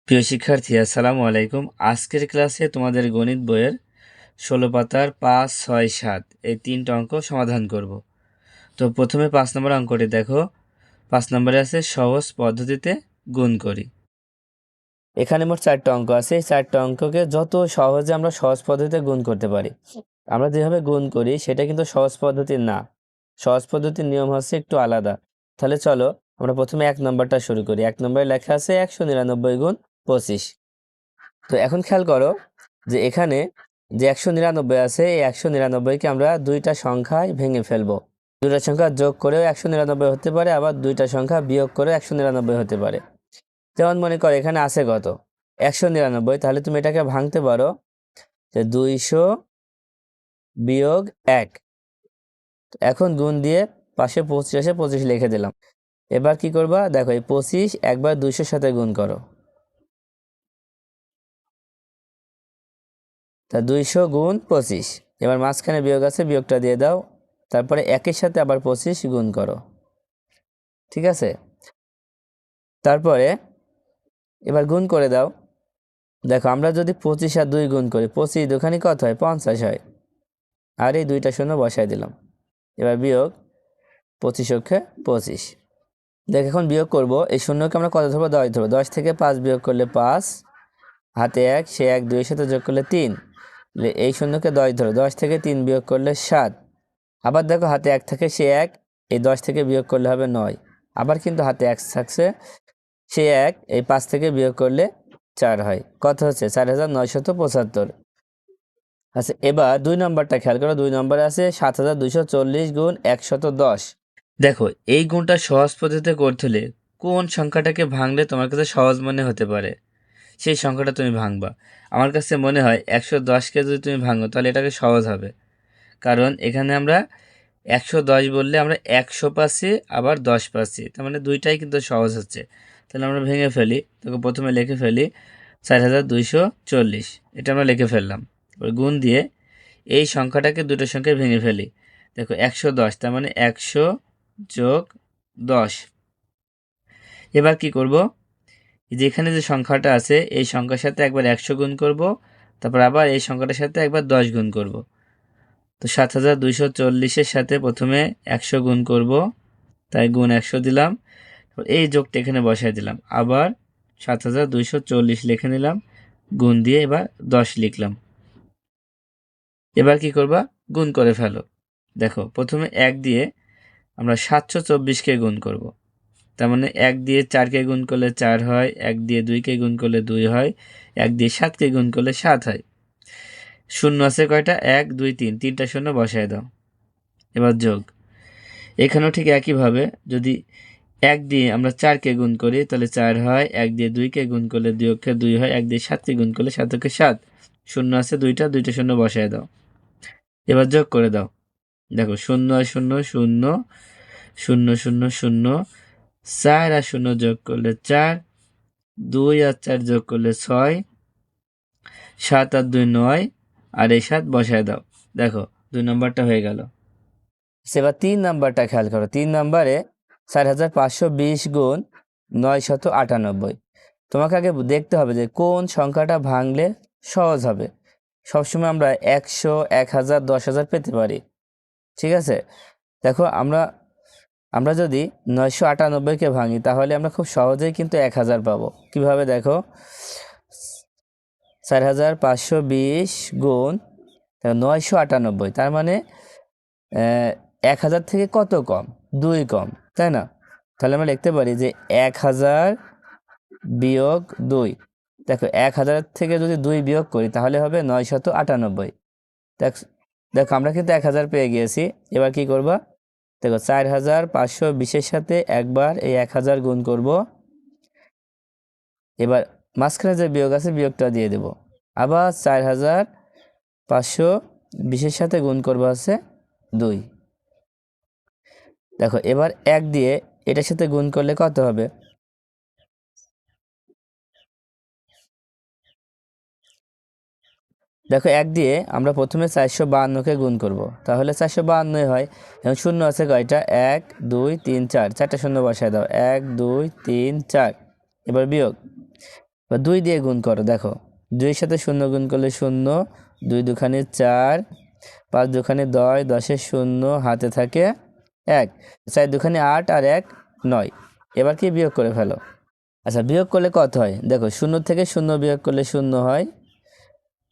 প্রিয় শিক্ষার্থী, আসসালামু আলাইকুম। আজকের ক্লাসে তোমাদের গণিত বইয়ের ১৬ পাতার ৫, ৬, ৭ এই ৩টা অঙ্ক সমাধান করব। তো প্রথমে ৫ নম্বর অঙ্কটি দেখো। ৫ নম্বরে আছে সহজ পদ্ধতিতে গুণ করি। এখানে মোট ৪টা অঙ্ক আছে। এই ৪টা অঙ্ককে যত সহজে আমরা সহজ পদ্ধতিতে গুণ করতে পারি। আমরা যেভাবে গুণ করি সেটা কিন্তু সহজ পদ্ধতি না। সহজ পদ্ধতির নিয়ম হচ্ছে একটু আলাদা। তাহলে চলো আমরা প্রথমে ১ নম্বরটা শুরু করি। ১ নম্বরে লেখা আছে ১৯৯ গুণ ২৫। তো এখন খেয়াল করো যে এখানে যে ১৯৯ আছে, এই ১৯৯কে আমরা দুইটা সংখ্যায় ভেঙে ফেলবো। দুইটা সংখ্যা যোগ করেও ১৯৯ হতে পারে, আবার দুইটা সংখ্যা বিয়োগ করেও ১৯৯ হতে পারে। যেমন মনে করো এখানে আছে কত ১৯৯, তাহলে তুমি এটাকে ভাঙতে পারো যে ২০০ বিয়োগ ১। এখন গুণ দিয়ে পাশে ২৫ আসে, ২৫ লিখে দিলাম। এবার কি করবা দেখো, এই ২৫ একবার ২০০ সাথে গুণ করো। তা ২০০ গুণ ২৫। এবার মাঝখানে বিয়োগ আছে, বিয়োগটা দিয়ে দাও। তারপরে ১-এর সাথে আবার ২৫ গুণ করো। ঠিক আছে, তারপরে এবার গুণ করে দাও। দেখো আমরা যদি ২৫ আর ২ গুণ করি, ২৫ দুখানি কত হয় ৫০ হয়। আর এই দুইটা শূন্য বসাই দিলাম। এবার বিয়োগ ২৫ অক্ষে ২৫। দেখ এখন বিয়োগ করব। এই শূন্যকে আমরা কত ধরবো ১০ ধরবো। ১০ থেকে ৫ বিয়োগ করলে ৫, হাতে ১, সে ১ ২-এর সাথে যোগ করলে ৩। এই শূন্যকে ১০ ধরো। ১০ থেকে ৩ বিয়োগ করলে ৭। আবার দেখো হাতে ১ থাকে, সে ১, এই ১০ থেকে বিয়োগ করলে হবে ৯। আবার কিন্তু হাতে ১ থাকছে, সে ১, এই ৫ থেকে বিয়োগ করলে ৪ হয়। কত হচ্ছে ৪৯৭৫। আচ্ছা, এবার ২ নম্বরটা খেয়াল করো। ২ নম্বরে আছে ৭২৪০ গুণ ১১০। দেখো এই গুণটা সহজ পদ্ধতিতে করতে হলে কোন সংখ্যাটাকে ভাঙলে তোমার কাছে সহজ মনে হতে পারে সেই সংখ্যাটা তুমি ভাঙবা। আমার কাছে মনে হয় ১১০কে যদি তুমি ভাঙো তাহলে এটাকে সহজ হবে। কারণ এখানে আমরা ১১০ বললে আমরা ১০০ পাচ্ছি, আবার ১০ পাচ্ছি, তার মানে দুইটাই কিন্তু সহজ হচ্ছে। তাহলে আমরা ভেঙে ফেলি। তোকে প্রথমে লিখে ফেলি ৪২৪০, এটা আমরা লিখে ফেললাম। এবার গুণ দিয়ে এই সংখ্যাটাকে দুটো সংখ্যায় ভেঙে ফেলি। দেখো ১১০, তার মানে ১০০ যোগ ১০। এবার কি করব, যেখানে যে সংখ্যাটা আছে এই সংখ্যার সাথে একবার ১০০ গুণ করব, তারপর আবার এই সংখ্যাটার সাথে একবার ১০ গুণ করব। তো ৭২৪০-এর সাথে প্রথমে ১০০ গুণ করব, তাই গুণ ১০০ দিলাম। এই যোগটা এখানে বসাই দিলাম। আবার ৭২৪০ লিখে নিলাম, গুণ দিয়ে এবার ১০ লিখলাম। এবার কি করবা, গুণ করে ফেলো। দেখো প্রথমে ১ দিয়ে আমরা ৭২৪কে গুণ করব। তার মানে ১ দিয়ে ৪কে গুণ করলে ৪ হয়, ১ দিয়ে ২কে গুণ করলে ২ হয়, ১ দিয়ে ৭কে গুণ করলে ৭ হয়। শূন্য আছে কয়টা, ১, ২, ৩, তিনটা শূন্য বসায় দাও। এবার যোগ। এখানেও ঠিক একইভাবে যদি ১ দিয়ে আমরা ৪কে গুণ করি তাহলে ৪ হয়, ১ দিয়ে ২কে গুণ করলে ২ অক্ষে ২ হয়, ১ দিয়ে ৭কে গুণ করলে ৭ অক্ষে ৭। শূন্য আছে দুইটা শূন্য বসায় দাও। এবার যোগ করে দাও। দেখো ০ আর ০ শূন্য, ০ ০ ০, ৪ আর ০ যোগ করলে ৪, ২ আর ৪ যোগ করলে ৬, ৭ আর ২ ৯, আর এই ৭ বসায় দাও। দেখো ২ নম্বরটা হয়ে গেল। এবার ৩ নাম্বারটা খেয়াল করো। ৩ নাম্বারে ৪৫২০ গুণ ৯৯৮। তোমাকে আগে দেখতে হবে যে কোন সংখ্যাটা ভাঙলে সহজ হবে। সবসময় আমরা ১০০, ১০০০, ১০০০০ পেতে পারি। ঠিক আছে, দেখো আমরা যদি ৯৯৮কে ভাঙি তাহলে আমরা খুব সহজেই কিন্তু ১০০০ পাবো। কিভাবে দেখো, ৪৫২০ গুণ ৯৯৮, তার মানে ১০০০ থেকে কত কম, ২ কম, তাই না? তাহলে আমরা লিখতে পারি যে ১০০০ বিয়োগ ২। দেখো ১০০০ থেকে যদি ২ বিয়োগ করি তাহলে হবে ৯৯৮। দেখো আমরা কিন্তু ১০০০ পেয়ে গিয়েছি। এবার কি করবা, দেখো ৪৫২০-এর সাথে একবার এই ১০০০ গুণ করব। এবার মাঝখানে যে বিয়োগ আছে বিয়োগটা দিয়ে দেব। আবার ৪৫২০-এর সাথে গুণ করবো আছে ২। দেখো এবার ১ দিয়ে এটার সাথে গুণ করলে কত হবে, দেখো ১ দিয়ে আমরা প্রথমে ৪৫২কে গুণ করব, তাহলে ৪৫২ হয়। এবং শূন্য আছে কয়টা, ১ ২ ৩ ৪, চারটা শূন্য বসায় দাও, ১ ২ ৩ ৪। এবার বিয়োগ, বা 2 দিয়ে গুণ করো। দেখো 2-এর সাথে 0 গুণ করলে 0, 2 দুখানে 4, 5 দুখানে 10, 10-এর 0 হাতে থাকে 1, 4 দুখানে 8 আর 1 9। এবার কি বিয়োগ করে ফেলো। আচ্ছা, বিয়োগ করলে কত হয় দেখো, 0 থেকে 0 বিয়োগ করলে 0 হয়,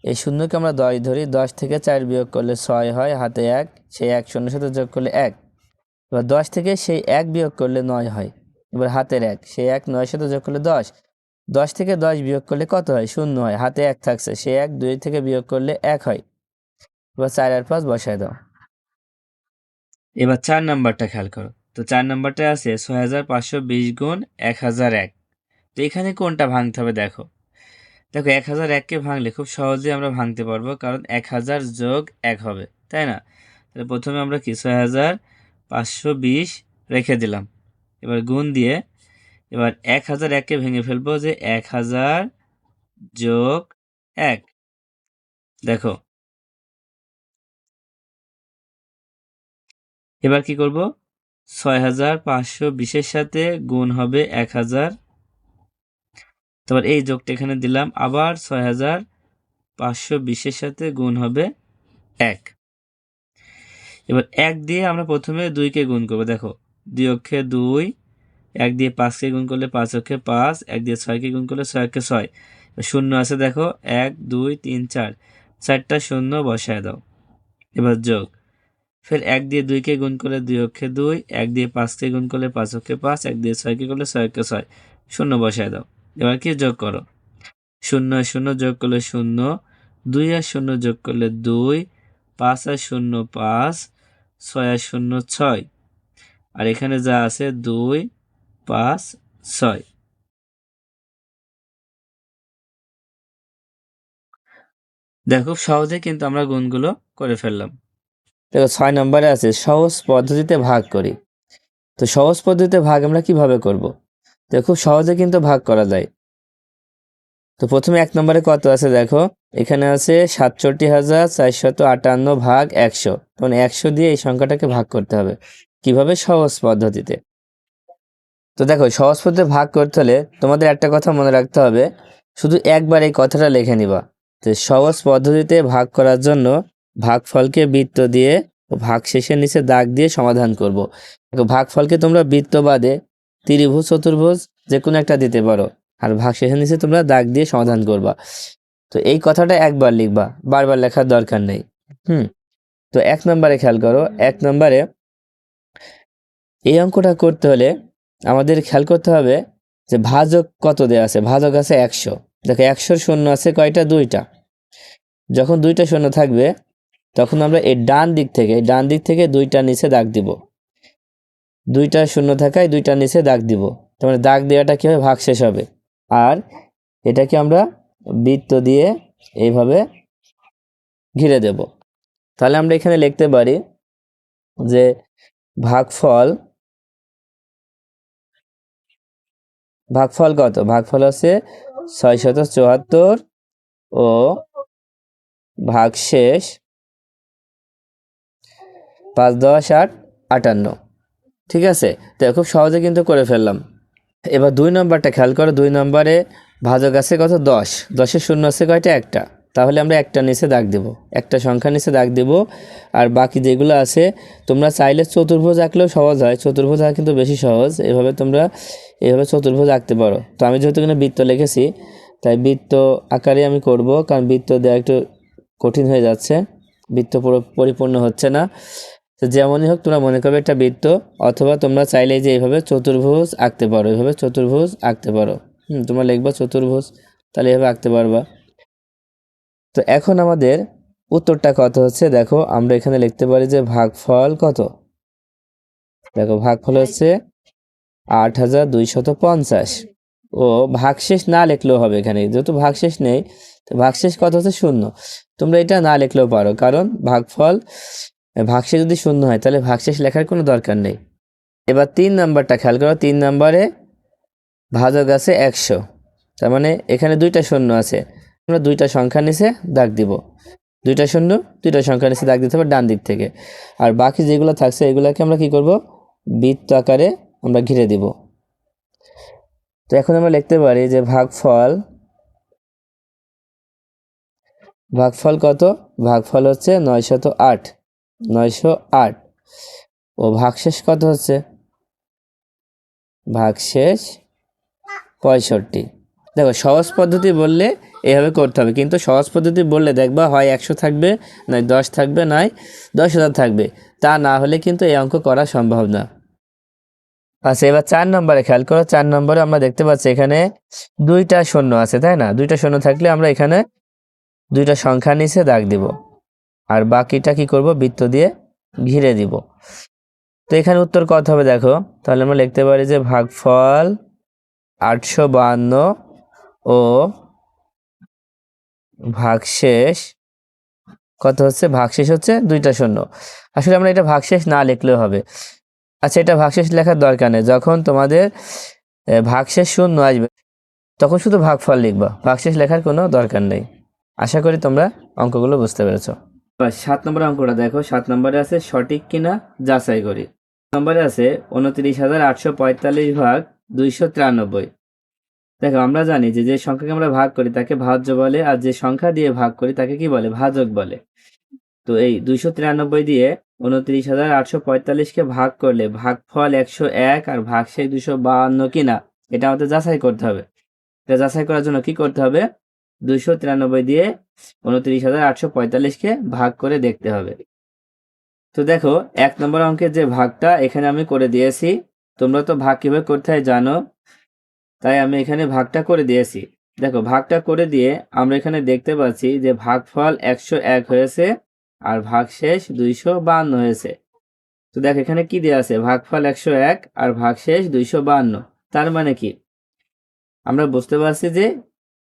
এই 0কে আমরা 10 ধরি, 10 থেকে 4 বিয়োগ করলে 6 হয়, হাতে 1, সেই 1 0-এর সাথে যোগ করলে 1। এবার 10 থেকে সেই 1 বিয়োগ করলে 9 হয়, এবার হাতের 1, সেই 1 9-এর সাথে যোগ করলে 10। 10 থেকে 10 বিয়োগ করলে কত হয়, 0 হয়, হাতে 1 থাকছে, সে 1 2 থেকে বিয়োগ করলে 1 হয়। এবার 4 আর 5 বসায় দাও। এবার 4 নাম্বারটা খেয়াল করো। তো 4 নাম্বারটা আছে 6520 গুণ 1001। তো এখানে কোনটা ভাঙতে হবে দেখো। দেখো 1001কে ভাঙলে খুব সহজেই আমরা ভাঙতে পারবো, কারণ 1000 যোগ 1 হবে, তাই না? তাহলে প্রথমে আমরা কি 6520 রেখে দিলাম, এবার গুণ দিয়ে এবার 1001কে ভেঙে ফেলবো, যে 1000 যোগ 1। দেখো এবার কি করব, 6520-এর সাথে গুণ হবে 1000, তারপর এই যোগটা এখানে দিলাম, আবার 6520-এর সাথে গুণ হবে 1। এবার 1 দিয়ে আমরা প্রথমে 2কে গুণ করব। দেখো 2 অক্ষে 2, 1 দিয়ে 5কে গুণ করলে 5 অক্ষে 5, 1 দিয়ে 6কে গুণ করলে 6 অক্ষে 6। 0 আছে দেখো, 1 2 3 4, 4টা 0 বসায় দাও। এবার যোগ, ফের 1 দিয়ে 2কে গুণ করলে 2 অক্ষে 2, 1 দিয়ে 5কে গুণ করলে 5 অক্ষে 5, 1 দিয়ে 6কে করলে 6 অক্ষে 6, 0 বসায় দাও। এবার কি যোগ করো, 0 আর 0 যোগ করলে 0, 2 আর 0 যোগ করলে 2, 5 আর 0 5, 6 আর 0 6, আর এখানে যা আছে 2 5 6। দেখো সহজে কিন্তু আমরা গুণগুলো করে ফেললাম। দেখো 6 নম্বরে আছে সহজ পদ্ধতিতে ভাগ করি। তো সহজ পদ্ধতিতে ভাগ আমরা কিভাবে করব? তো খুব সহজে কিন্তু ভাগ করা যায়। তো প্রথমে 1 নম্বরে কত আছে দেখো, এখানে আছে 67,458 ভাগ 100। তখন 100 দিয়ে এই সংখ্যাটাকে ভাগ করতে হবে। কিভাবে? সহজ পদ্ধতিতে। তো দেখো সহজ পদ্ধতিতে ভাগ করতে হলে তোমাদের একটা কথা মনে রাখতে হবে, শুধু একবার এই কথাটা লিখে নিবা। তো সহজ পদ্ধতিতে ভাগ করার জন্য ভাগফলকে বৃত্ত দিয়ে ও ভাগশেষের নিচে দাগ দিয়ে সমাধান করব। দেখো ভাগফলকে তোমরা বৃত্ত বাদে ত্রিভুজ চতুর্ভুজ যে কোনো একটা দিতে পারো, আর ভাগশেষের নিচে তোমরা দাগ দিয়ে সমাধান করবা। তো এই কথাটা একবার লিখবা, বারবার লেখার দরকার নেই। তো 1 নম্বরে খেয়াল করো, 1 নম্বরে এই অঙ্কটা করতে হলে আমাদের খেয়াল করতে হবে যে ভাজক কত দেয়া আছে। ভাজক আছে 100। দেখো 100-র শূন্য আছে কয়টা? 2টা। যখন 2টা শূন্য থাকবে তখন আমরা এই ডান দিক থেকে 2টার নিচে দাগ দিব। 2টা শূন্য থাকায় 2টার নিচে দাগ দিব, তার মানে দাগ দেওয়াটা কি হবে? ভাগশেষ হবে। আর এটাকে আমরা বৃত্ত দিয়ে এইভাবে ঘিরে দেব। তাহলে আমরা এখানে লিখতে পারি যে ভাগফল কত? ভাগফল হচ্ছে 674 ও ভাগশেষ 5 10 8 58। ঠিক আছে, তো খুব সহজে কিন্তু করে ফেললাম। এবার 2 নম্বরটা খেয়াল করো, 2 নম্বরে ভাজক আছে কত? 10। 10-এর শূন্য আছে কয়টা? একটা। তাহলে আমরা একটা নিচে দাগ দেব, একটা সংখ্যা নিচে দাগ দেব। আর বাকি যেগুলো আছে তোমরা চাইলে চতুর্ভুজ আঁকলেও সহজ হয়, চতুর্ভুজ আঁকা কিন্তু বেশি সহজ। এইভাবে চতুর্ভুজ আঁকতে পারো। তো আমি যেহেতু এখানে বৃত্ত লিখেছি তাই বৃত্ত আকারে আমি করব, কারণ বৃত্ত দেওয়া একটু কঠিন হয়ে যাচ্ছে, বৃত্ত পুরো পরিপূর্ণ হচ্ছে না। তো যেমনই হোক তোমরা মনে করবে একটা বৃত্ত, অথবা তোমরা চাইলে যে এইভাবে চতুর্ভুজ আঁকতে পারো, এইভাবে চতুর্ভুজ আঁকতে পারো। তোমরা লিখবা চতুর্ভুজ, তাহলে এভাবে আঁকতে পারবা। তো এখন আমাদের উত্তরটা কত হচ্ছে দেখো, আমরা এখানে লিখতে পারি যে ভাগফল কত। দেখো ভাগফল হচ্ছে 8250। ও ভাগশেষ না লিখলেও হবে, এখানে যেহেতু ভাগশেষ নেই তো ভাগশেষ কত হচ্ছে? 0। তোমরা এটা না লিখলেও পারো, কারণ ভাগশেষ যদি 0 হয় তাহলে ভাগশেষ লেখার কোনো দরকার নেই। এবার 3 নাম্বারটা খেয়াল করো, 3 নাম্বারে ভাজক আছে 100, তার মানে এখানে 2টা শূন্য আছে। আমরা 2টা সংখ্যা নিচে দাগ দিব, 2টা শূন্য 2টা সংখ্যা নিচে দাগ দিতে হবে ডান দিক থেকে। আর বাকি যেগুলো থাকছে এগুলোকে আমরা কি করব? বৃত্ত আকারে আমরা ঘিরে দিব। তো এখন আমরা লিখতে পারি যে ভাগফল ভাগফল কত? ভাগফল হচ্ছে 908, 908। ও ভাগশেষ কত হচ্ছে? ভাগশেষ 65। দেখো সহজ পদ্ধতি বললে এভাবে করতে হবে, কিন্তু সহজ পদ্ধতি বললে দেখবা হয় 100 থাকবে, নয় 10 থাকবে, নয় 10,000 থাকবে। তা না হলে কিন্তু এই অঙ্ক করা সম্ভব না। আচ্ছা, এবার 4 নম্বরে খেয়াল করো। 4 নম্বরে আমরা দেখতে পাচ্ছি এখানে 2টা শূন্য আছে, তাই না? 2টা শূন্য থাকলে আমরা এখানে 2টা সংখ্যা নিচে দাগ দিব, আর বাকিটা কি করব? বৃত্ত দিয়ে ঘিরে দিব। তো এখানে উত্তর কত হবে দেখো। তাহলে আমরা লিখতে পারি যে ভাগফল 852 ও ভাগশেষ কত হচ্ছে? ভাগশেষ হচ্ছে 2টা শূন্য। আসলে আমরা এটা ভাগশেষ না লিখলেও হবে। আচ্ছা, এটা ভাগশেষ লেখার দরকার নেই। যখন তোমাদের ভাগশেষ শূন্য আসবে তখন শুধু ভাগফল লিখবা, ভাগশেষ লেখার কোনো দরকার নেই। আশা করি তোমরা অঙ্কগুলো বুঝতে পেরেছো। 7 নম্বর অঙ্কটা দেখো। 7 নম্বরে আছে সঠিক কিনা যাচাই করি। নম্বরে আছে 29,845 ভাগ 293। দেখো আমরা জানি যে যে সংখ্যাকে আমরা ভাগ করি তাকে ভাজ্য বলে, আর যে সংখ্যা দিয়ে ভাগ করি তাকে কি বলে? ভাজক বলে। তো এই 293 দিয়ে 29,845-কে ভাগ করলে ভাগফল 101 আর ভাগশেষ 252 কিনা এটা আমাদের যাচাই করতে হবে। এটা যাচাই করার জন্য কি করতে হবে? 293 দিয়ে 29,845-কে ভাগ করে দেখতে হবে। তো দেখো 1 নম্বর অঙ্কের যে ভাগটা এখানে আমি করে দিয়েছি। তোমরা তো ভাগ কিভাবে করতে হয় জানো, তাই আমি এখানে ভাগটা করে দিয়েছি। দেখো ভাগটা করে দিয়ে আমরা এখানে দেখতে পাচ্ছি যে ভাগফল 101 হয়েছে আর ভাগশেষ 252 হয়েছে। তো দেখো এখানে কি দেওয়া আছে? ভাগফল 101 আর ভাগশেষ 252। তার মানে কি? আমরা বুঝতে পারছি যে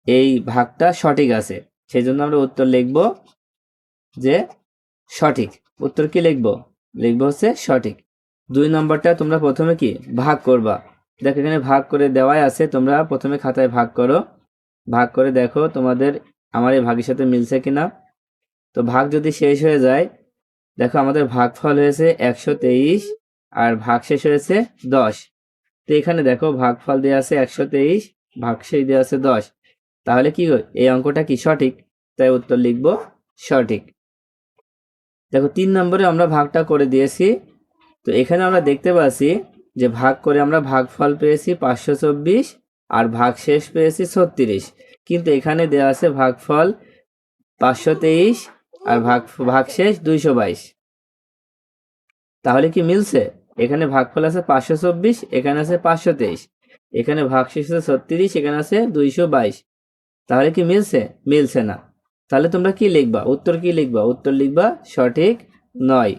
এই ভাগটা সঠিক আছে, সেই জন্য আমরা উত্তর লিখব যে সঠিক। উত্তর কি লিখব? লিখব হচ্ছে সঠিক। 2 নম্বরটা তোমরা প্রথমে কি ভাগ করবা। দেখো এখানে ভাগ করে দেওয়াই আছে, তোমরা প্রথমে খাতায় ভাগ করো। ভাগ করে দেখো তোমাদের আমার এই ভাগের সাথে মিলছে কিনা। তো ভাগ যদি শেষ হয়ে যায়, দেখো আমাদের ভাগফল হয়েছে 123 আর ভাগশেষ হয়েছে 10। তো এখানে দেখো ভাগফল দেওয়া আছে 123, ভাগশেষ দেওয়া আছে 10। তাহলে কি এই অঙ্কটা কি সঠিক? তাই উত্তর লিখব সঠিক। দেখো 3 নম্বরে আমরা ভাগটা করে দিয়েছি। তো এখানে আমরা দেখতে পাচ্ছি যে ভাগ করে আমরা ভাগফল পেয়েছি 524 আর ভাগশেষ পেয়েছি 36, কিন্তু এখানে দেওয়া আছে ভাগফল 523 আর ভাগশেষ 222। তাহলে কি মিলছে? এখানে ভাগফল আছে 524, এখানে আছে 523, এখানে ভাগশেষ আছে 36, এখানে আছে 222। তাহলে কি মিলছে? মিলছে না। তাহলে তোমরা কি লিখবা? উত্তর কি লিখবা? উত্তর লিখবা সঠিক নয়।